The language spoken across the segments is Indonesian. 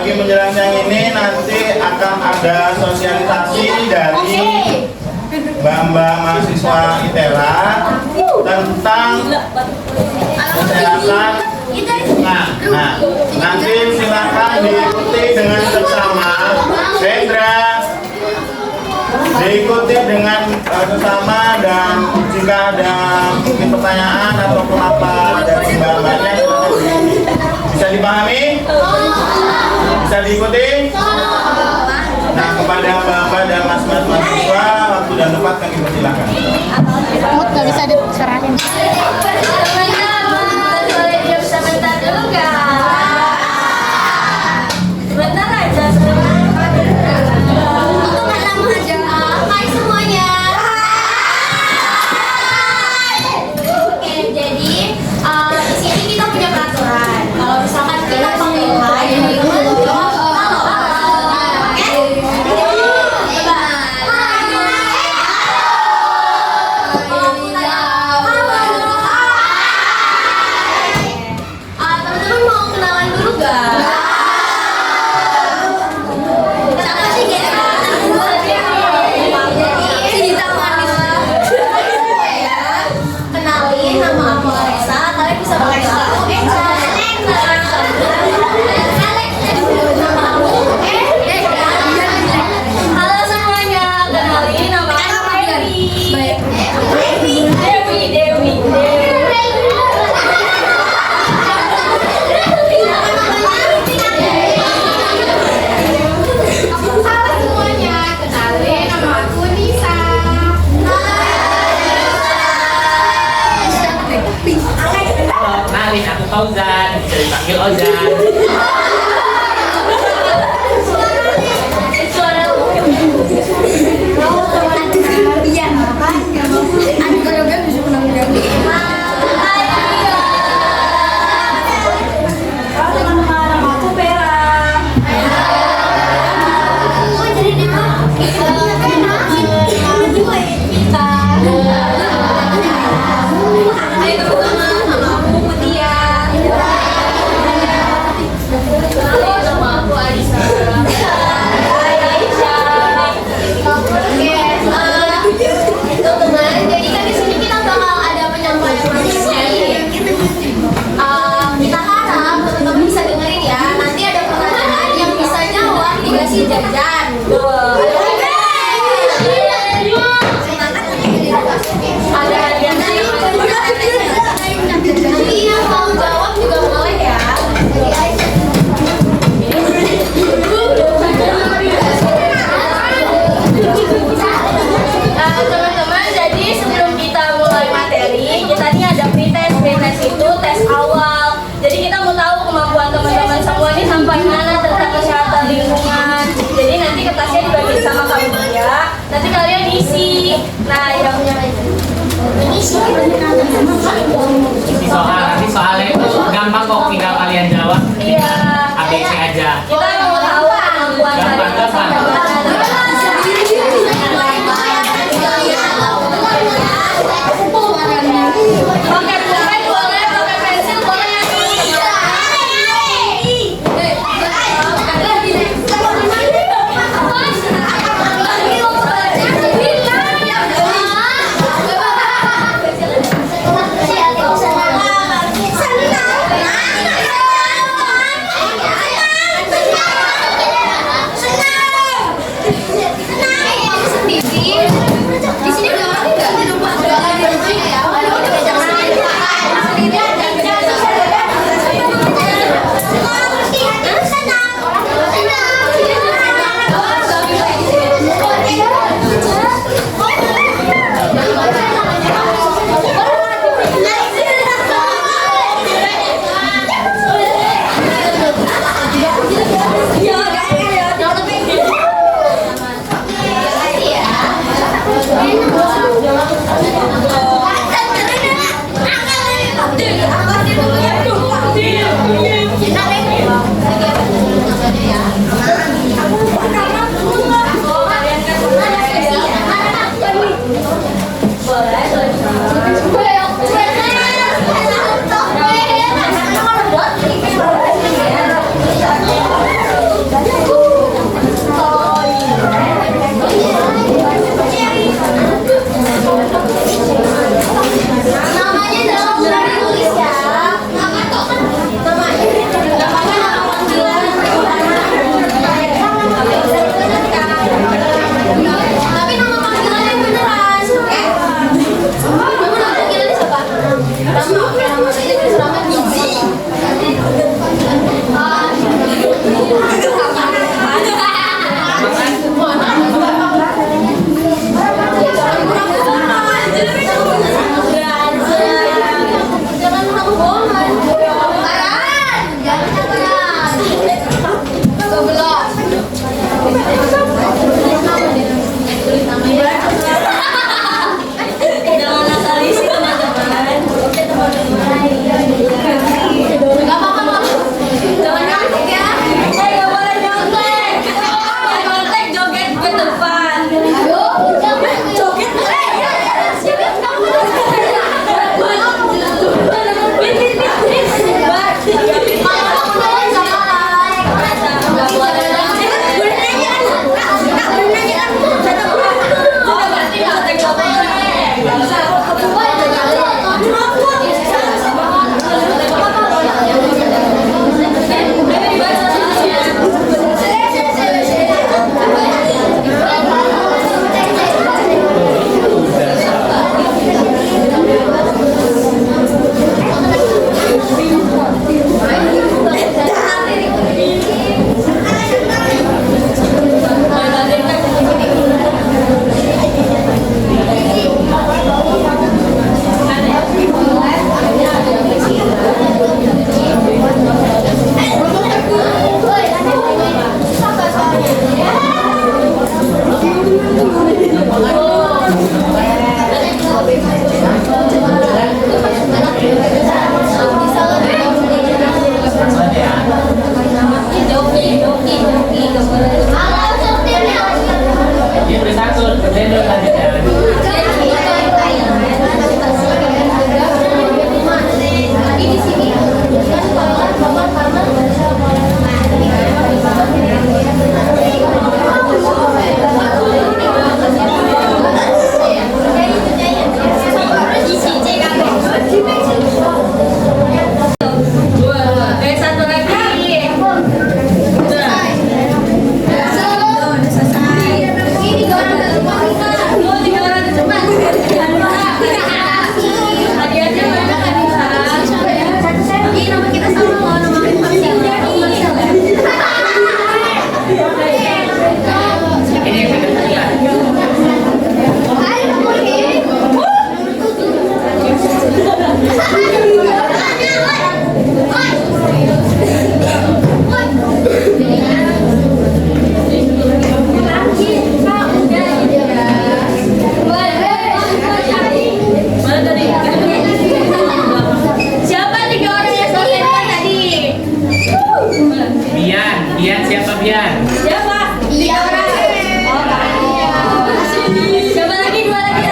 pagi menjelang siang ini nanti akan ada sosialisasi dari Mbak mahasiswa ITERA tentang kesehatan. Nah, nanti silakan diikuti dengan seksama. Hendra, diikuti dengan sesama, dan jika ada mungkin pertanyaan ataupun apa dari mbak-mbaknya bisa dipahami, bisa diikuti. Nah, kepada mbak-mbak dan mas-mas mahasiswa, waktu dan tempat kami persilakan. Mood nggak bisa diserahin. Sebentar dulu kak. Sebentar aja, sebentar. Untuk nggak lama aja. Hai semuanya. Oke, jadi di sini kita punya peraturan. Kalau misalkan kita panggil hai, teman-teman jawab halo. Teman-teman mau kenalan dulu gak? Siapa sih kenalin, nama aku Alexa. Kalian bisa pakai aku Alexa. Nama aku halo semuanya, kenalin nama aku Dewi. Halo semuanya, kenalin nama aku Nisa. Kenalin, aku Fauzan, bisa dipanggil Ozan. jajan. Ada hadiahnya. Nanti yang mau jawab juga boleh ya. Teman-teman, jadi sebelum kita mulai materi, kita ini ada pretest. Pretest itu tes awal. Jadi kita mau tahu kemampuan teman-teman semua ini sampai mana tentang kesehatan lingkungan. Jadi nanti kertasnya dibagi sama kalian ya. Nanti kalian isi. Nah, yang Isi soal, nanti soalnya itu gampang kok, tinggal kalian jawab. iya. ABC aja. Kita mau tahu kemampuan Gampang. Pakai pulpen boleh, pakai pensil boleh. Jangan natalis teman-teman. Oke teman-teman. Jangan nyontek ya. Nggak boleh nyontek. Yang nyontek joget ke depan. Joget. Satu lagi. Bian siapa Bian? Siapa? Tiga orang. Siapa lagi? Dua lagi.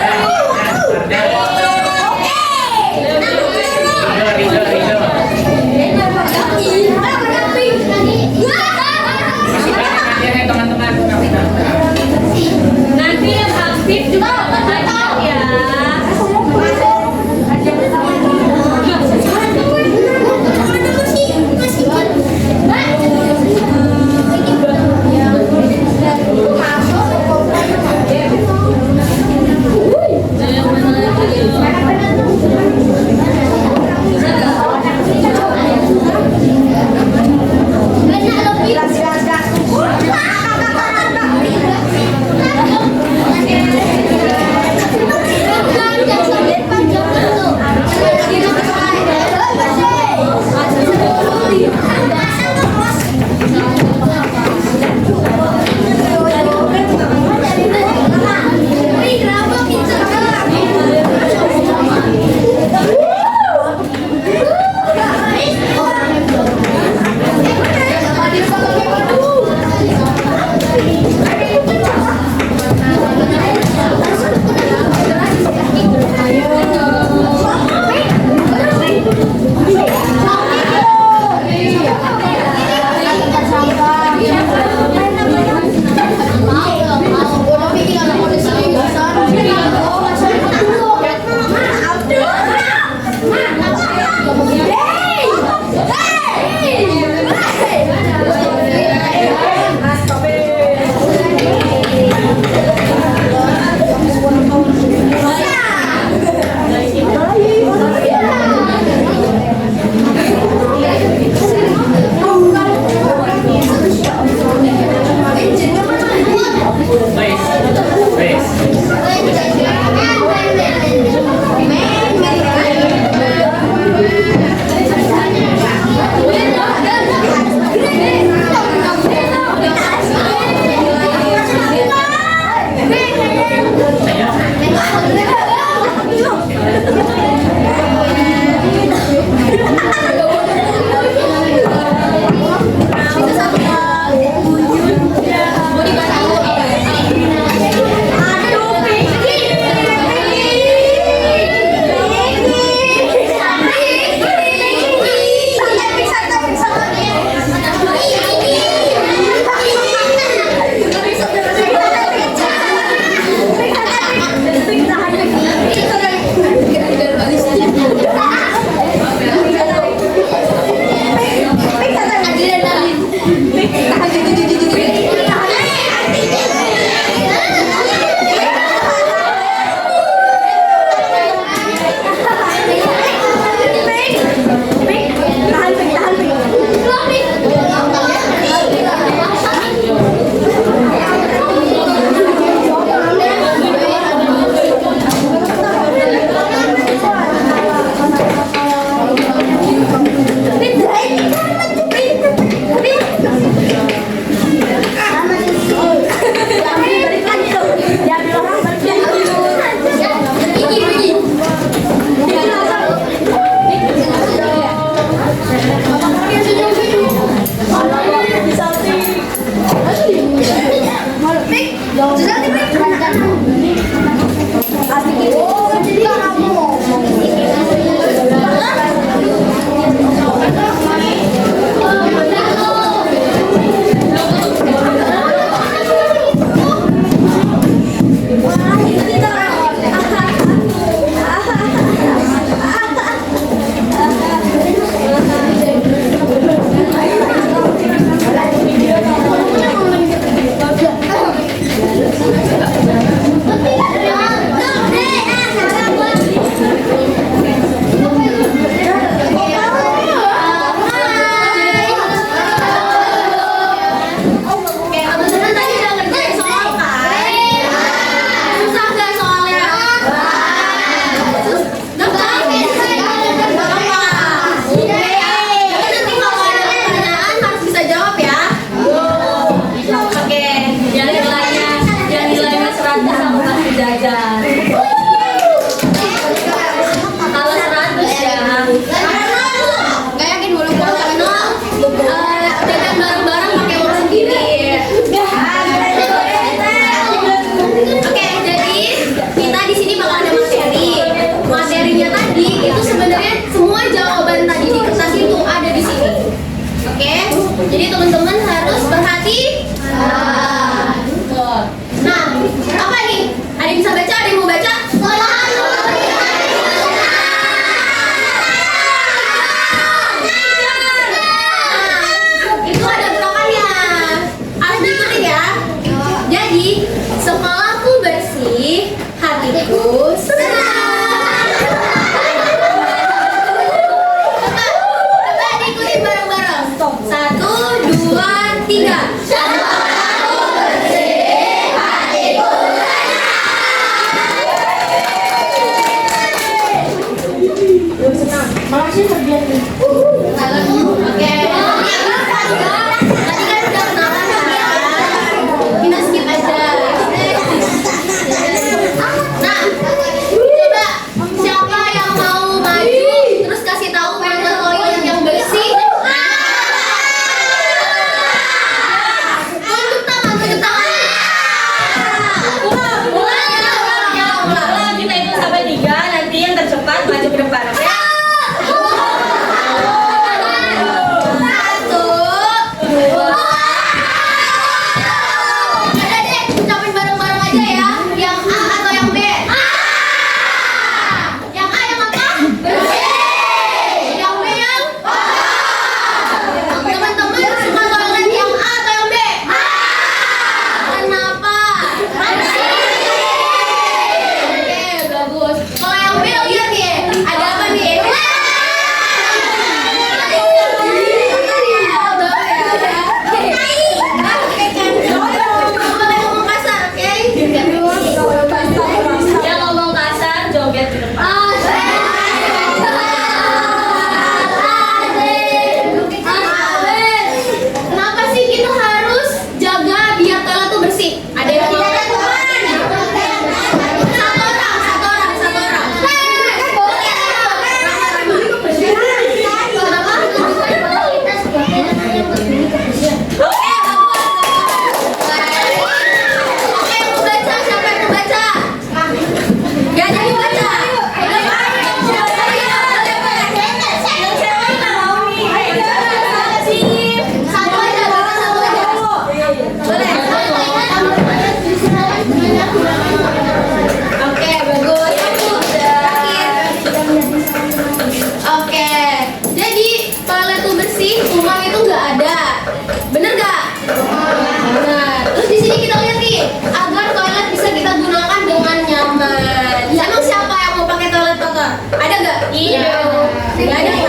Rido. Anak berdamping. Jadi teman-teman harus berhati. Nah, apa nih? Ada yang bisa baca? Ada yang mau baca? Itu ada gerakannya. Harus diikutin ya. Jadi, sekolahku bersih, hatiku senang. Coba diikutin bareng-bareng. 1, 2, 3. Oke. Tadi kan udah kenalan ya. Kita skip aja. Nah, coba siapa yang mau maju terus kasih tahu mana toilet yang bersih? Tunjuk tangan, tunjuk tangan. Kalau kita hitung sampai 3, nanti yang tercepat maju ke depan. Oke? Ada deh, ucapin bareng-bareng aja ya. Yang A atau yang B? Yang A yang apa? Bersih. Yang B yang? Teman-teman suka toilet yang A atau yang B? Kenapa? Oke, bagus. Kalau yang B lihat nih, ada apa nih? Boleh ngomong kasar, oke? Yang ngomong kasar joget di depan. Kenapa sih kita harus jaga biar toilet tuh bersih? Ada yang mau? Satu orang. Oke, mau baca, siapa yang mau baca? Ya, jadi baca. Satu aja, baca satu aja. Boleh. Oke, bagus. Oke, jadi toilet tuh bersih, uang itu nggak ada. Bener nggak? Benar. Terus di sini kita lihat nih, agar toilet bisa kita gunakan dengan nyaman. Emang siapa yang mau pakai toilet kotor? Ada nggak? Iya. Nggak ada kan?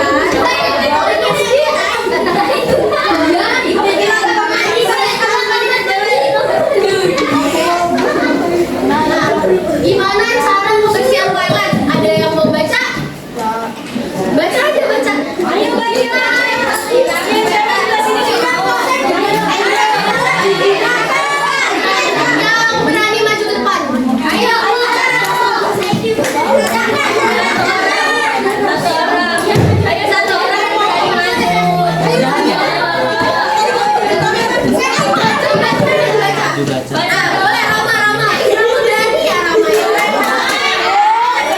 Gimana cara membersihkan toilet? Ada yang mau baca? Baca aja, baca. Ayo baca. Yang berani maju ke depan. Ayo. Ayo satu orang yang maju. Baca. Boleh Rama. Kamu berani ya Rama ya? Nah, baca.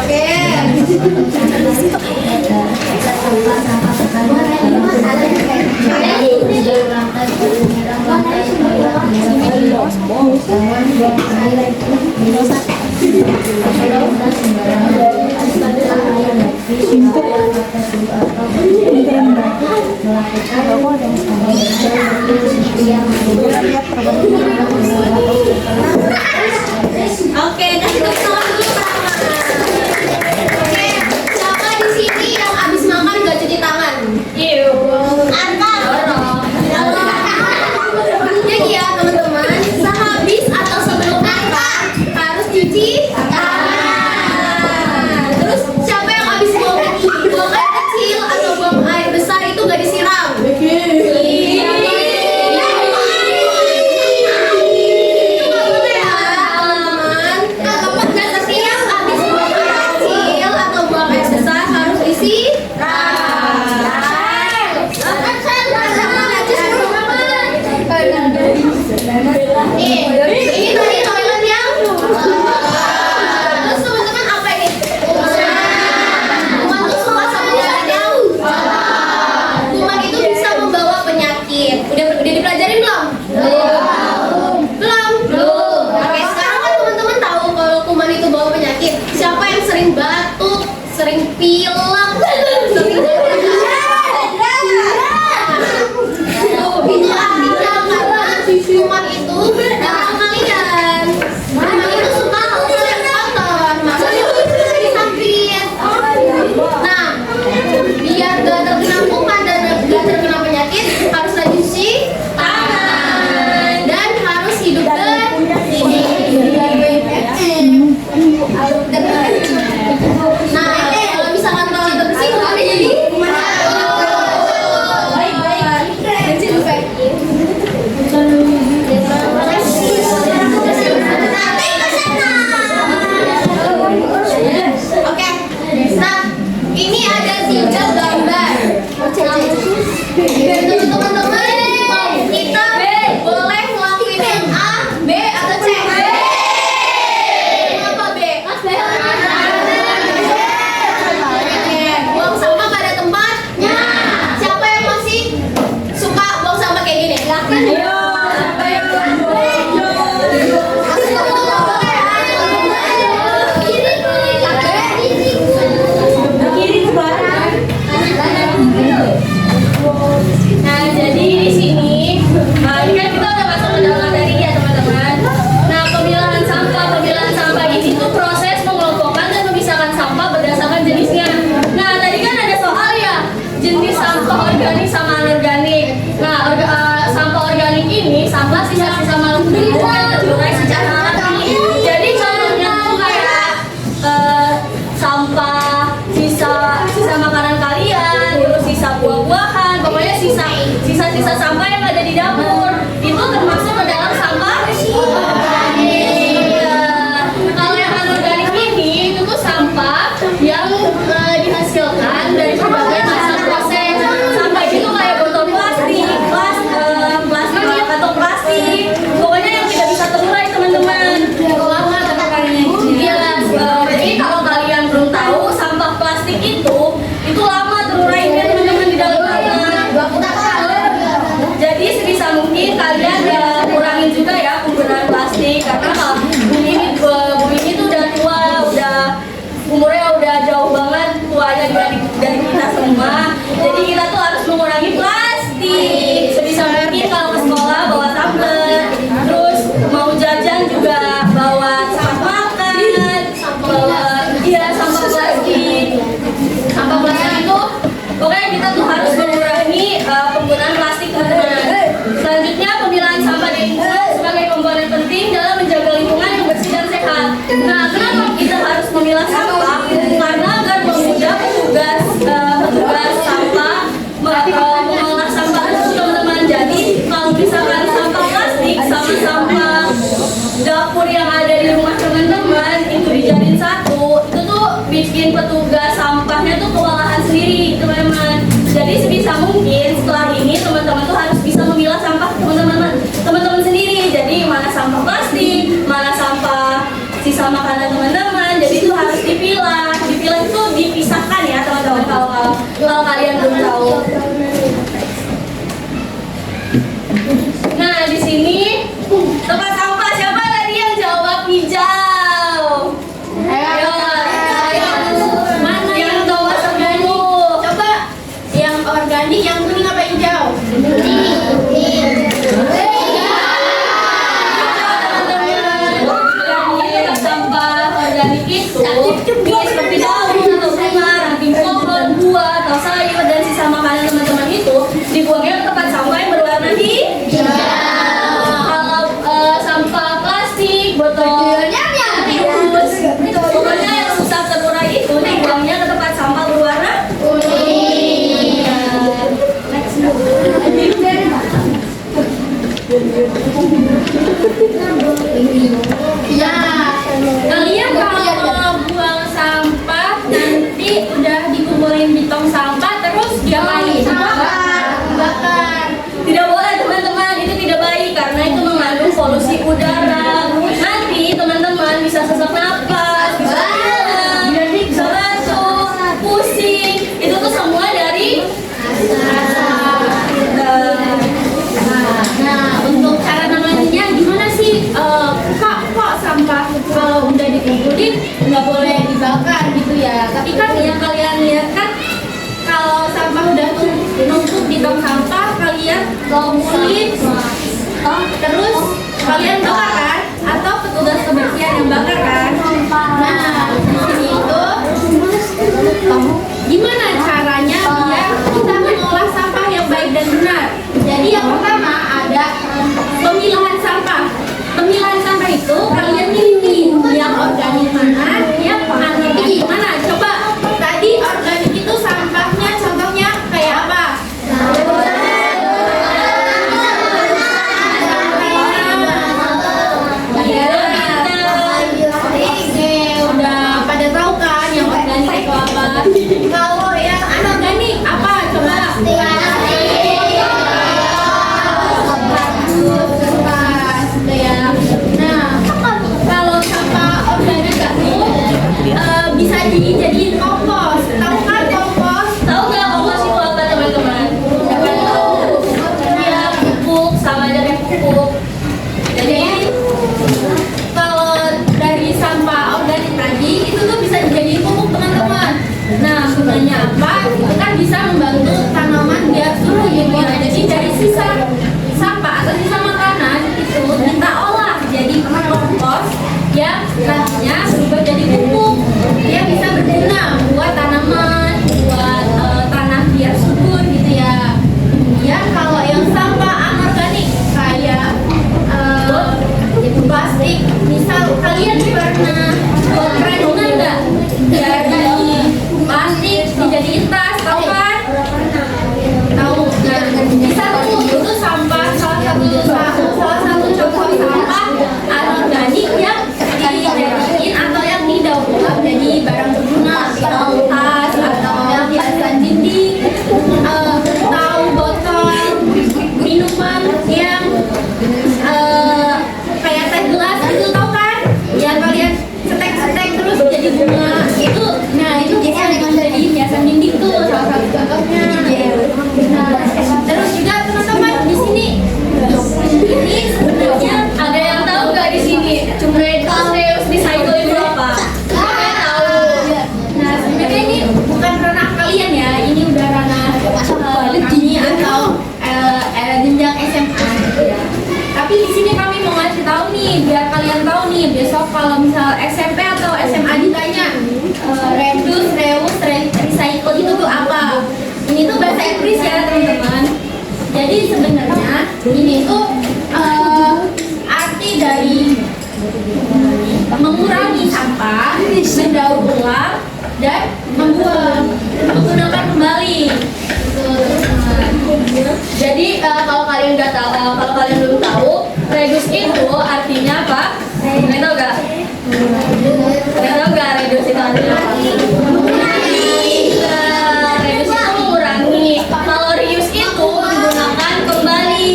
Oke. Oke, kasih tepuk tangan dulu Rama. Oke, siapa di sini yang abis makan gak cuci tangan? Jadi ya teman-teman, sehabis atau sebelum makan harus cuci tangan. Terus siapa yang habis buang air kecil atau buang air besar itu gak disiram? Itu pilek, itu artinya karena kuman itu dalam kalian. Memang itu suka kulit kotor, makanya jadi sakit. Nah, biar gak terkena kuman dan gak terkena penyakit, harus rajin cuci tangan dan harus hidup bersih. Nah, kalau misalkan toilet bersih, apa jadi? Oke, nah ini ada 3 gambar. Dan teman-teman, kita boleh ngelakuin yang A, B, atau C. Kenapa B? Oke, buang sampah pada tempatnya. Siapa yang masih suka buang sampah kayak gini? Ayo. Nah, jadi di sini, ini kan kita udah masuk ke dalam materi ya teman-teman. Nah, pemilahan sampah ini tuh proses mengelompokkan dan memisahkan sampah berdasarkan jenisnya. Nah, tadi kan ada soal ya, jenis sampah organik sama anorganik. Nah, sampah organik ini sampah sisa-sisa makhluk hidup yang terurai secara alami. Jadi contohnya tuh kayak sampah sisa makanan kalian, terus sisa buah-buahan, pokoknya sisa sampah yang ada di dapur itu termasuk ke dalam sampah organik. Kalau yang anorganik ini itu tuh sampah yang dihasilkan dari berbagai macam proses. Sampah itu kayak botol plastik, kantong plastik, pokoknya yang tidak bisa terurai teman-teman. Iya, jadi kalau kalian belum tahu sampah plastik itu lama terurainya teman-teman di dalam tanah. Jadi sebisa mungkin kalian kurangin juga ya penggunaan plastik karena kalau bumi ini tuh udah tua, umurnya udah jauh banget tuanya dari kita semua. Jadi kita tuh harus mengurangi plastik. Sebisa mungkin kalau ke sekolah bawa tablet, terus mau jajan juga bawa sampah makan, bawa sampah plastik. Sampah plastik itu pokoknya kita tuh harus mengurangi penggunaan plastik teman-teman. Selanjutnya pemilahan sampah lingkungan sebagai komponen penting dalam menjaga lingkungan yang bersih dan sehat. Nah, kenapa kita harus memilah sampah? Karena agar memudah petugas sampah mengolah sampah itu teman-teman. Jadi kalau misalkan sampah plastik sama sampah dapur yang ada di rumah teman-teman itu dijadiin satu, itu tuh bikin petugas sampahnya tuh kewalahan sendiri teman-teman. Jadi sebisa mungkin setelah ini teman-teman tuh harus bisa memilah sampah teman-teman sendiri. Jadi mana sampah plastik, mana sampah sisa makanan teman-teman. Jadi itu harus dipilah itu dipisahkan ya teman-teman kalau kalian belum tahu. Nah, di sini tempat sampah siapa tadi yang jawab hijau? Ayo. Mana yang jawab sebelum? Coba yang organik, yang kuning apa hijau? Teman-teman, sampah organik itu bisa seperti daun atau bunga, ranting pohon, buah, atau sayur dan sisa makanan teman-teman itu dibuangnya ke tempat sampah yang berwarna hijau. Kalau sampah plastik, botol pokoknya yang susah terurai itu dibuangnya ke tempat sampah berwarna kuning. Ya. Kalian kalau buang sampah nanti udah dikumpulin di tong sampah terus diapain? Bakar. Tidak boleh teman-teman, itu tidak baik karena itu mengandung polusi udara. Nanti teman-teman bisa sesak napas, bisa pilek, bisa batuk, pusing. Itu tuh semua dari Nah, untuk cara nanganinnya gimana sih? Kok sampah Terus kalian bakar kan? Atau petugas kebersihan yang bakar kan? Nah, di sini itu gimana caranya biar kita mengolah sampah yang baik dan benar? Jadi yang pertama ada pemilahan sampah. Pemilahan sampah itu kalian milih yang organik mana, yang anorganik mana. Coba tadi organik itu sampahnya contohnya kayak apa? Udah pada tahu kan yang organik itu apa? Kalau yang anorganik apa? Coba. Nah, kalau sampah organik itu bisa dijadiin kompos. Tahu kan kompos? Tahu nggak kompos itu apa teman-teman? Siapa yang tahu? Ya pupuk, sama aja kayak pupuk. Jadi kalau dari sampah organik tadi itu tuh bisa dijadiin pupuk teman-teman. Nah gunanya apa? Itu kan bisa membantu tanaman biar subur gitu ya. Jadi dari sisa sampah atau sisa makanan itu kita olah jadi kompos yang nantinya berubah jadi pupuk. Dia bisa berguna buat tanaman, buat tanah biar subur gitu ya. Kemudian kalau yang sampah anorganik kayak plastik, misal kalian pernah buat kerajinan nggak? Dari plastik dijadiin tas, tahu kan? Tahu. Nah, bisa tuh itu sampah salah satu contoh sampah anorganik yang dijadiin atau yang didaur ulang jadi barang berguna, misal tas atau hiasan dinding, tahu botol minuman yang kayak teh gelas itu tahu kan? Yang kalian setek terus jadi bunga itu. Nah itu bisa jadi hiasan dinding tuh salah satu contohnya. Nah, terus juga teman-teman di sini ini sebenarnya Ada yang tahu nggak di sini? Reus recycle itu apa? Siapa yang tahu? Nah sebenarnya ini bukan ranah kalian ya, ini udah ranah kami atau jenjang SMA gitu ya. Tapi di sini kami mau ngasih tahu nih, biar kalian tahu nih besok kalau misal SMP atau SMA ditanya reus, recycle itu tuh apa? Ini tuh bahasa Inggris ya teman-teman. Jadi sebenarnya ini tuh arti dari mengurangi sampah, mendaur ulang, dan menggunakan kembali. Gitu, teman-teman. Jadi kalau kalian nggak tahu, kalau kalian belum tahu, reduce itu artinya apa? Kalian tahu nggak? Kalian tahu nggak reduce itu artinya apa? Reduce itu mengurangi. Kalau reuse itu menggunakan kembali.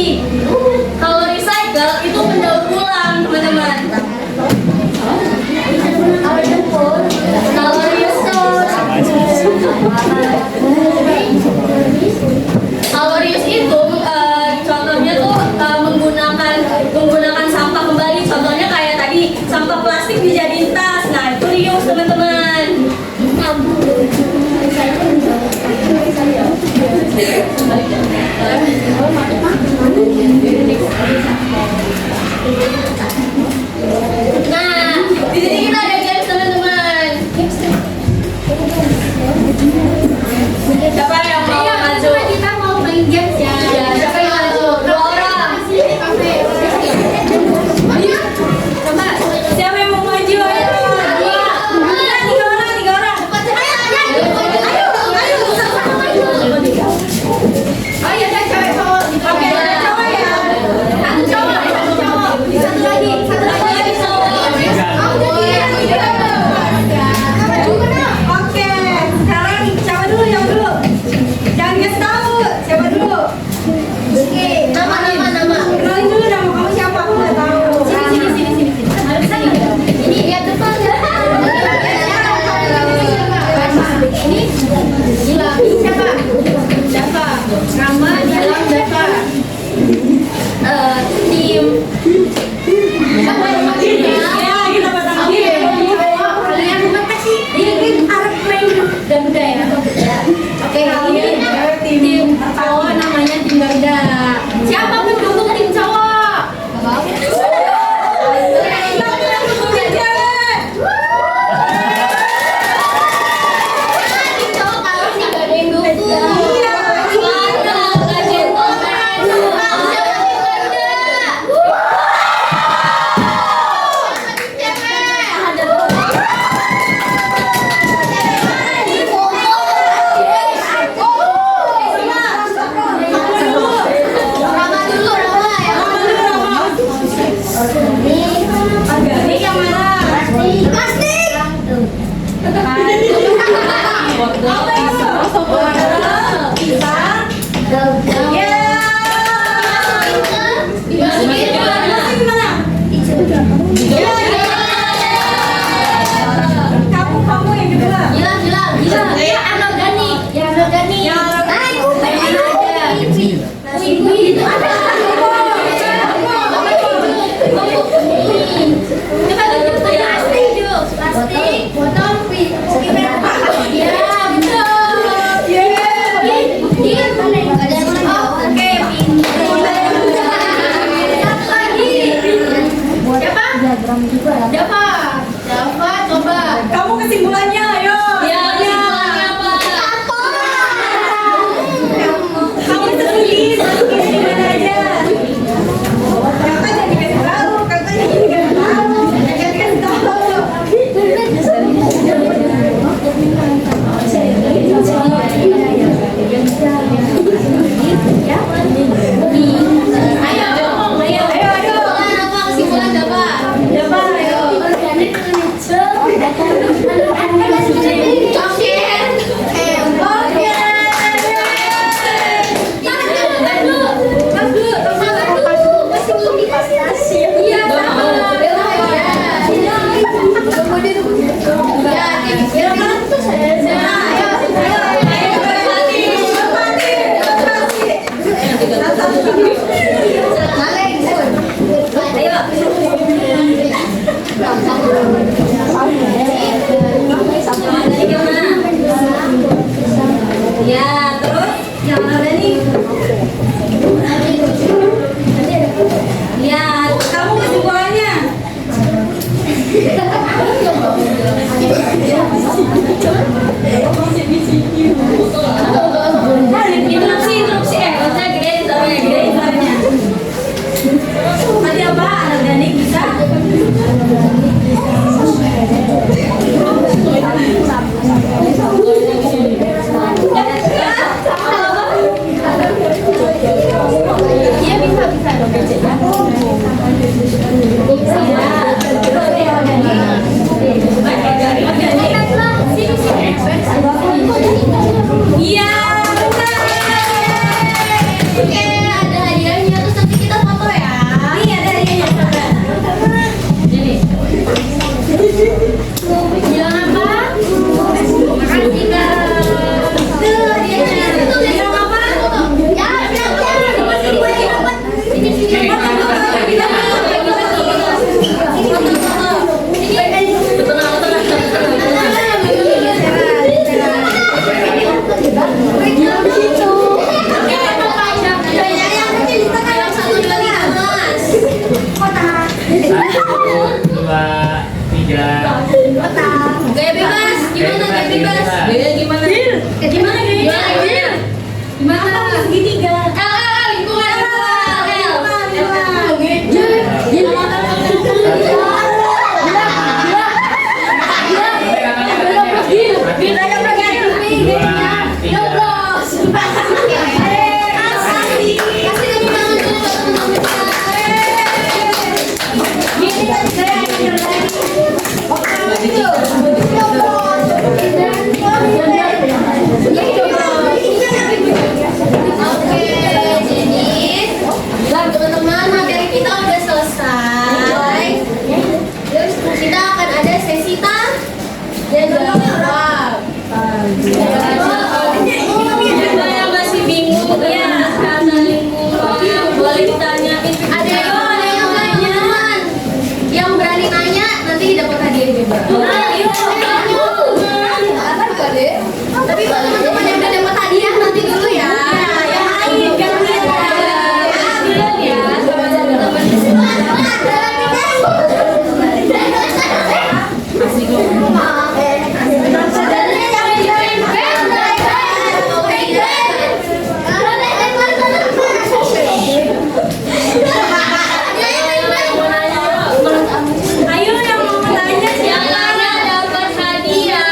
Kalau recycle itu mendaur ulang, teman-teman. Kalau reuse itu contohnya tuh menggunakan sampah kembali. Contohnya kayak tadi sampah plastik dijadiin tas. Nah itu reuse teman-teman. Nah di sini kita ada games teman-teman. Siapa yang mau maju? Kita mau main games ya. Ya, siapa yang maju? 2 orang. Coba. Siapa yang mau maju? Ayo. 3 orang. Oh iya, dan cewek cowok. Oke, cowok ya. Satu cowok. Satu lagi. Oke, sekarang siapa dulu yang dulu? Jangan kasih tahu. Siapa dulu? Nama. Kenalin dulu nama kamu siapa? Aku nggak tahu. Sini. Ini lihat depan ya. Ini Gila. Ini siapa? Dava. Rama, Gilang, Dava. Tim. Siapa yang majunya? Ya, kita batang. Oke. Kalian apa sih? Ini Arab main Garuda ya. Oke, ini tim cowok namanya tim Garuda. Siapa pendukung tim cowok? Itu ada. Coba tunjuk plastik, Ju. Plastik, botol, kopi merah. Ya, betul. Dia mana yang ada? Oh, oke, pintar. Satu lagi. Siapa? Siapa? Coba. Kamu kesimpulannya, ayo. Ya, kesimpulannya apa? Kamu tertulis, di mana aja. Kakak jadi kasih tahu, kakak jadi kasih tahu, kakak kasih tahu. Kesimpulan apa? Siapa? Ayo. Ya, terus yang ada nih. Ya, Kamu kesimpulannya. interupsi. Maksudnya gedein suaranya. Tadi apa? Anorganik bisa? Iya bisa. Iya. Oke, ada hadiahnya. Terus nanti kita foto ya. Ini ada hadiahnya. Bilang apa? Makasih, Kak. Tuh, hadiahnya. Tuh, bilang apa? Ya, bilang. Sini. Gaya bebas, gimana gaya bebas? Gaya gimana? Gimana gaya? Gimana? Segitiga. Lingkungan. Teman-teman, materi kita udah selesai. Kita akan ada sesi tanya dan jawab. Ada yang masih bingung ya kata lingkungan, boleh ditanyain. Ada yang nanya, yang berani nanya nanti dapat hadiah juga. Tapi kalau teman-teman yang udah dapat hadiah nanti dulu ya. Yang lain kan ya. Ayo yang mau tanya Yang siapa? lainnya dapat hadiah.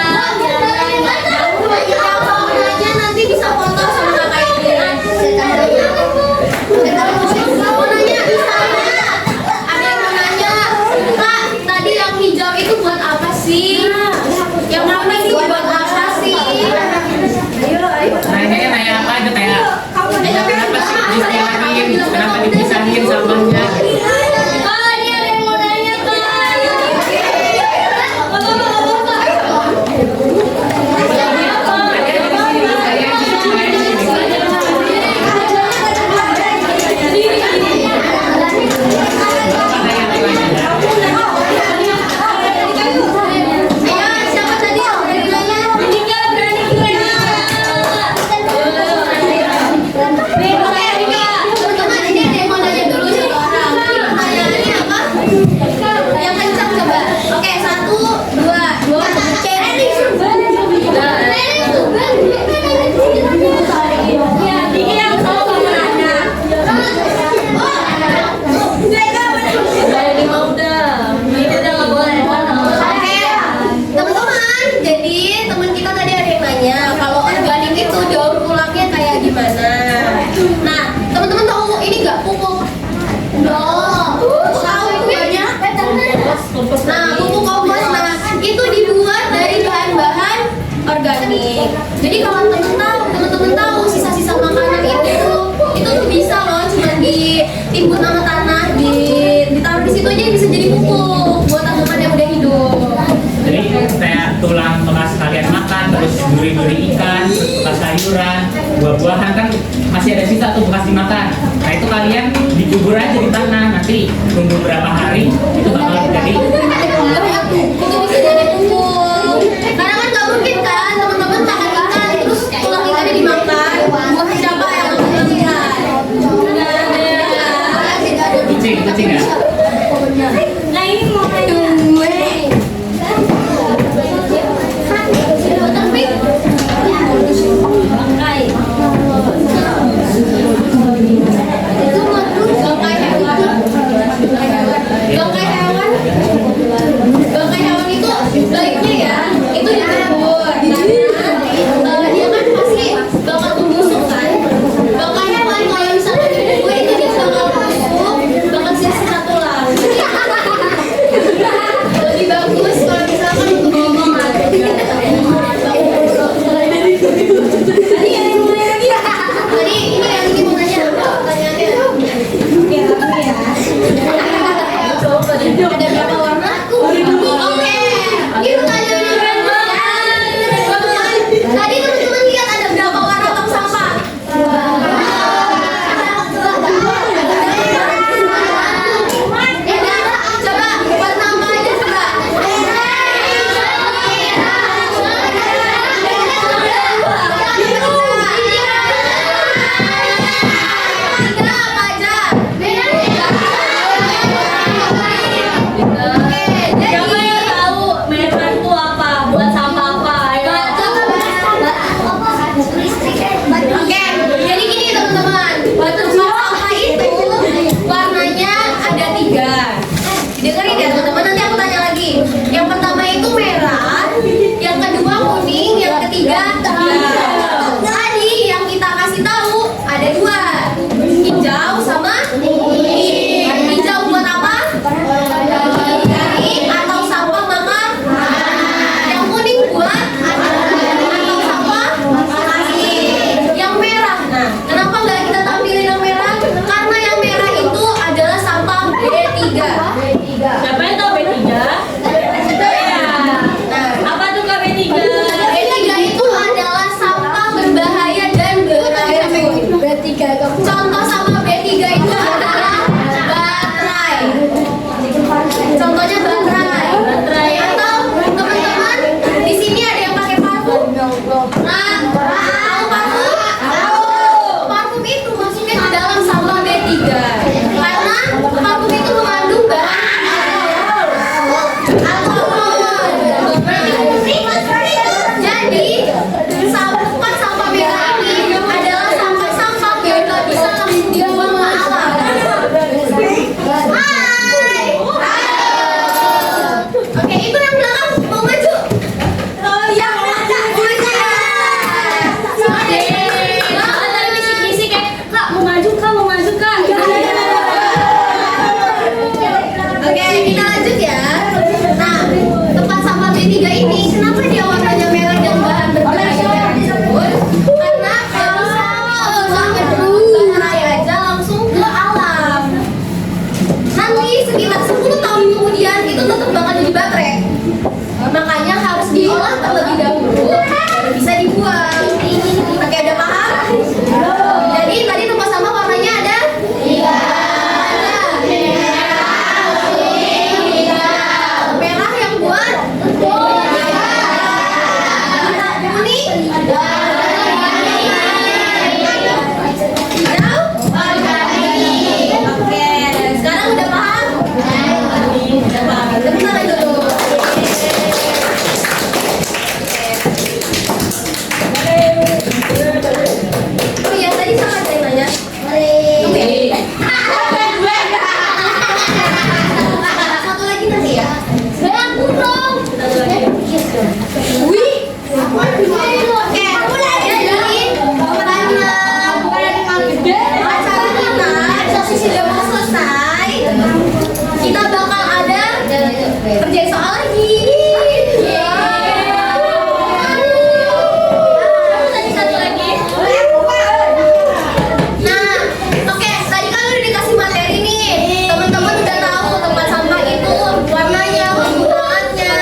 Nah, pupuk kompos, nah itu dibuat dari bahan-bahan organik. Jadi kalau teman-teman tahu sisa-sisa makanan itu tuh bisa loh cuma ditimbun sama tanah, ditaruh di situ aja bisa jadi pupuk buat tanaman yang udah hidup. Jadi kayak tulang bekas kalian makan, terus duri-duri ikan, bekas sayuran, buah-buahan kan masih ada sisa tuh bekas dimakan. Nah itu kalian dikubur aja di tanah, nanti tunggu berapa hari itu bakal jadi. Itu bisa jadi pupuk. Karena kan nggak mungkin kan teman-teman makan ikan terus tulang ikannya dimakan. Buah siapa yang makan ikan? Kucing ya? Nah ini mau tanya. Bangkai hewan itu baiknya ya, itu dikubur karena dia kan pasti bakal membusuk kan. Bangkai hewan kalau misalnya dikubur itu dia bakal membusuk, bakal sisa tulang. Lebih bagus kalau misalkan untuk ngomong tadi yang mulai lagi. Tadi ini yang mau nanya pertanyaannya. Ada berapa warna? Oke, itu tadi tadi teman-teman lihat ada berapa warna tong sampah? Coba warna apa aja coba? Apa aja? Siapa yang tahu merah itu apa? Buat sampah apa? Ayo. Oke, jadi gini teman-teman, batu sampah itu warnanya ada 3. Dengerin ya teman-teman, nanti aku tanya lagi. Yang pertama itu merah, yang kedua kuning, yang ketiga hijau. Tadi yang kita kasih tahu ada 2, hijau sama kuning. Hijau buat apa? Atau sampah makan. Yang kuning buat atau sampah yang merah. Nah, kenapa nggak kita tampilin yang merah? Karena yang merah itu adalah sampah B3. Siapa yang tahu B3? Nah, Apa tuh Kak B3? B3 itu adalah sampah berbahaya dan beracun. Contoh sampah B3 itu adalah baterai. Contohnya baterai. Atau teman-teman di sini ada yang pakai parfum. Nah, tahu parfum? Parfum itu masuknya ke dalam sampah B3. Karena parfum itu mengandung bahan alkohol. Jadi sampah merah ini adalah sampah-sampah yang nggak bisa langsung dibuang ke alam. Hai. Oke, itu yang belakang mau maju. Oh ya, maju. Oke. Jangan tadi bisik-bisik kayak Kak mau maju Kak, mau maju Kak. Oke, kita lanjut ya. Nah, tempat sampah B3 ini kenapa dia warnanya merah dan bahan berbahaya merah disebut? Karena kalau misalnya baterai aja langsung ke alam. Nanti sekitar 10 tahun kemudian itu tetap bakal jadi baterai. Makanya harus diolah terlebih dahulu baru bisa dibuang. Oke, ada paham? Jadi tadi tempat sampah warnanya ada 3. Merah yang buat kuning, hijau, oke. Sekarang udah paham? Udah paham. Tepuk tangan dulu. Oh iya, tadi sama saya nanya. Tunggu ya. Satu lagi nanti ya. Aku dong. Wih. Oke, jadi acara kita sudah mau selesai. Kita bakal ada ngerjain soal lagi. Tadi satu lagi. Nah, oke, tadi kan udah dikasih materi nih. Teman-teman udah tahu tempat sampah itu warnanya, penggunaannya.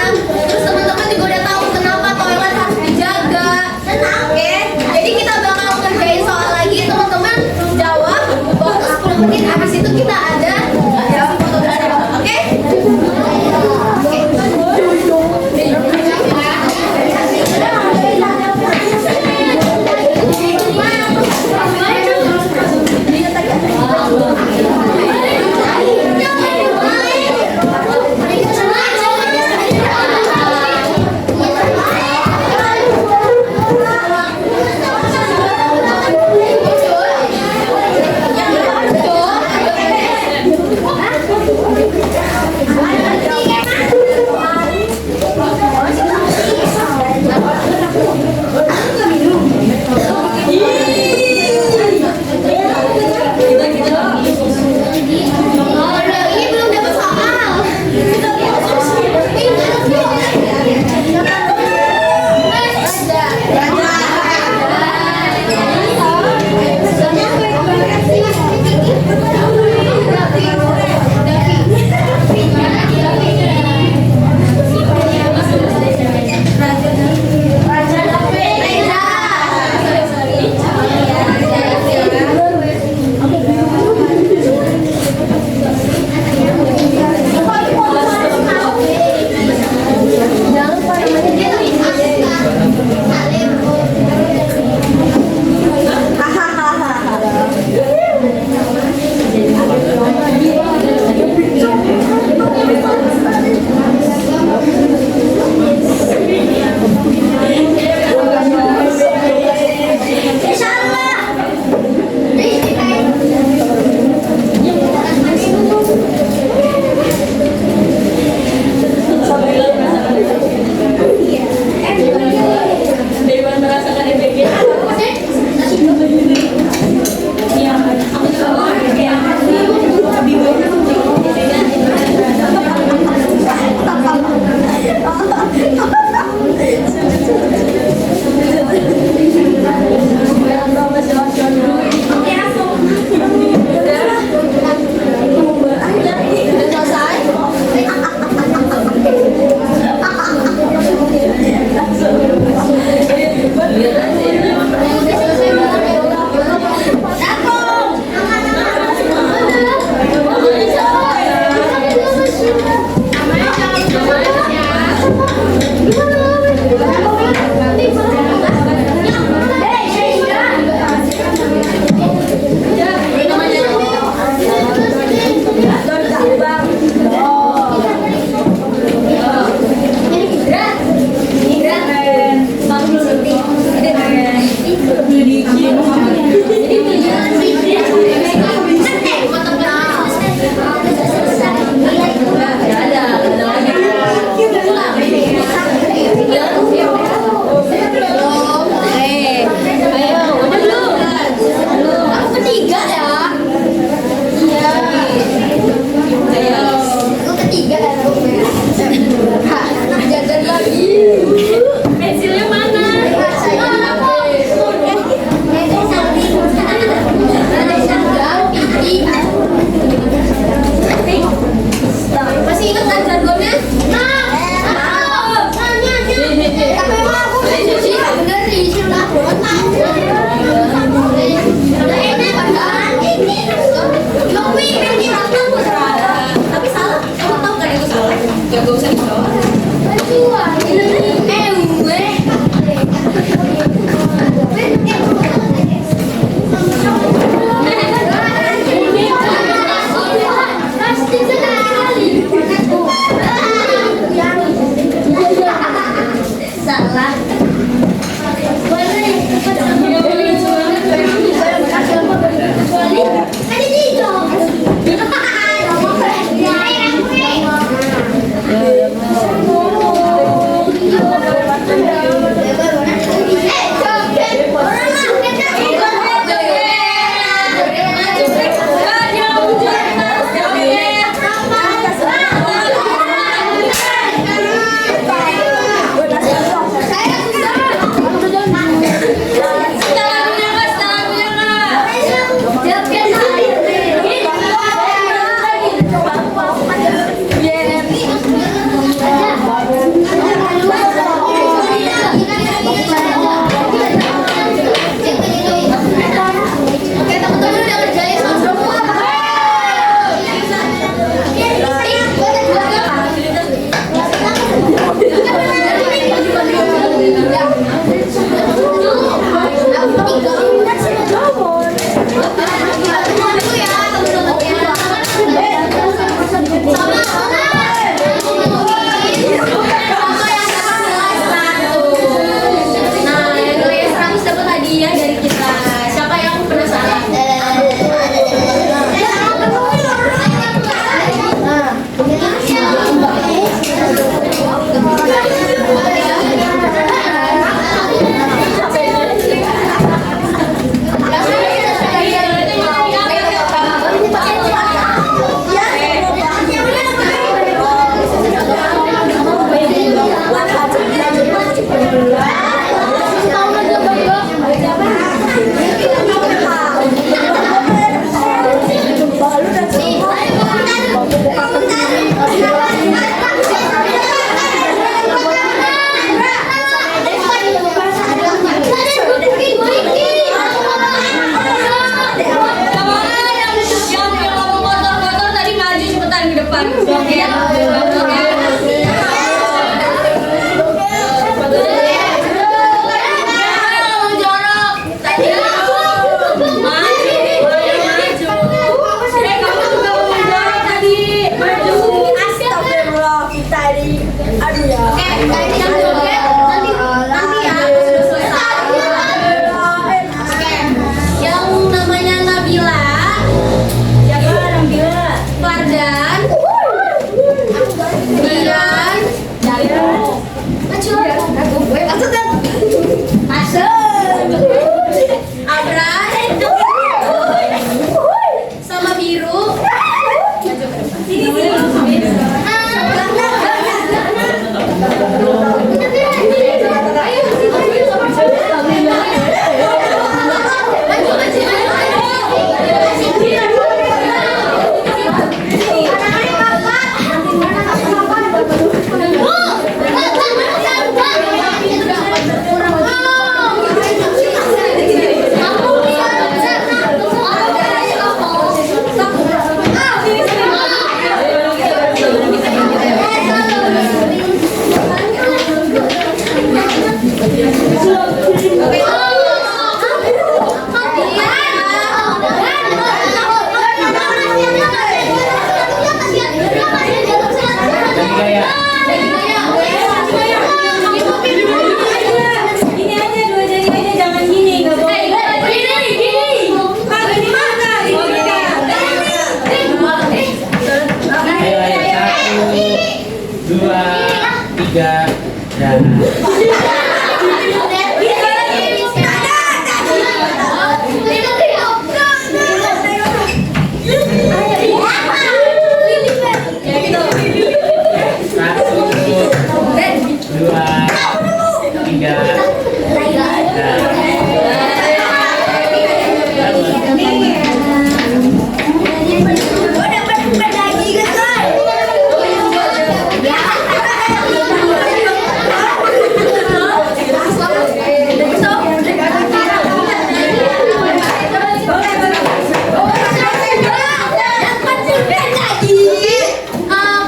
Terus teman-teman juga udah tahu kenapa toilet harus dijaga. Oke, jadi kita bakal ngerjain soal lagi. Teman-teman jawab waktu 10 menit. Habis itu kita ada sesi fotografi. Oke? Ini belum dapat soal. Dewan merasakan efeknya. Pensilnya mana? Masih ingat kan jargonnya? Tapi emang aku bener disuruh aku tapi salah, kamu tahu kan itu salah? Gak usah dijawab. Salah. Ada Aduh ya. Oke, kalian yang joget nanti ya pas sudah selesai. Oke, yang namanya Nabila, Siapa Nabila? Fardan, Dian, Abrar, sama Biru. Gini aja, dua jari aja, jangan gini, nggak boleh. Kalau ini mana? Ayo, ayo, 1, 2, 3, dan satu, dua, tiga,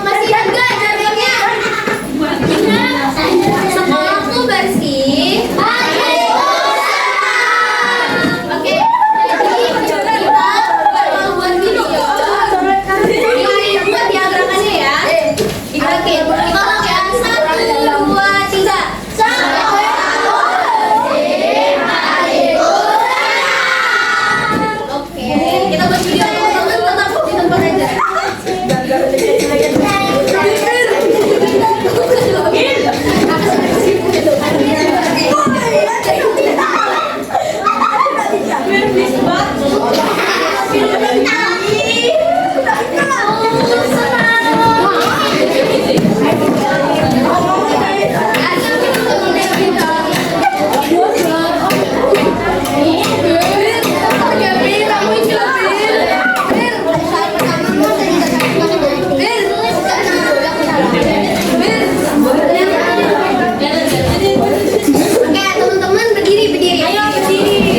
Masih ada jadwalnya. Sekolahku bersih. Oke, jadi kita bakal buat video. Ini buat diagramannya ya. Oke, kita latihan 1, 2, 3. Oke, kita buat video teman-teman tetap di tempat aja. Oke, teman-teman berdiri. Ayo berdiri.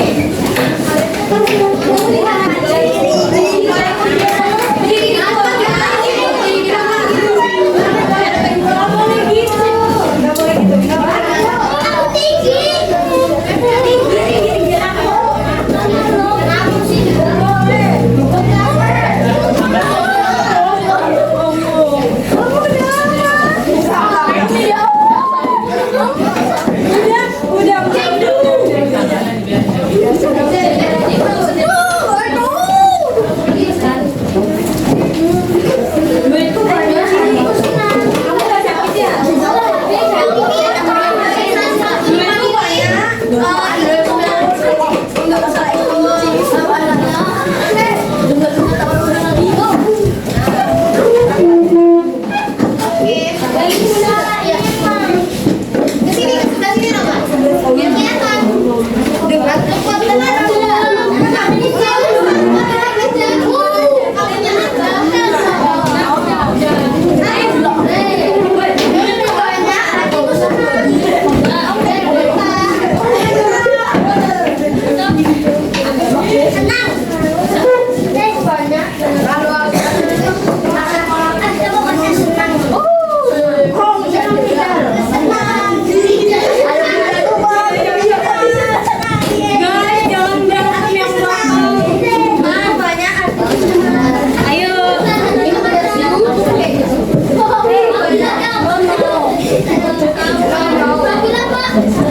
Bilang, Pak.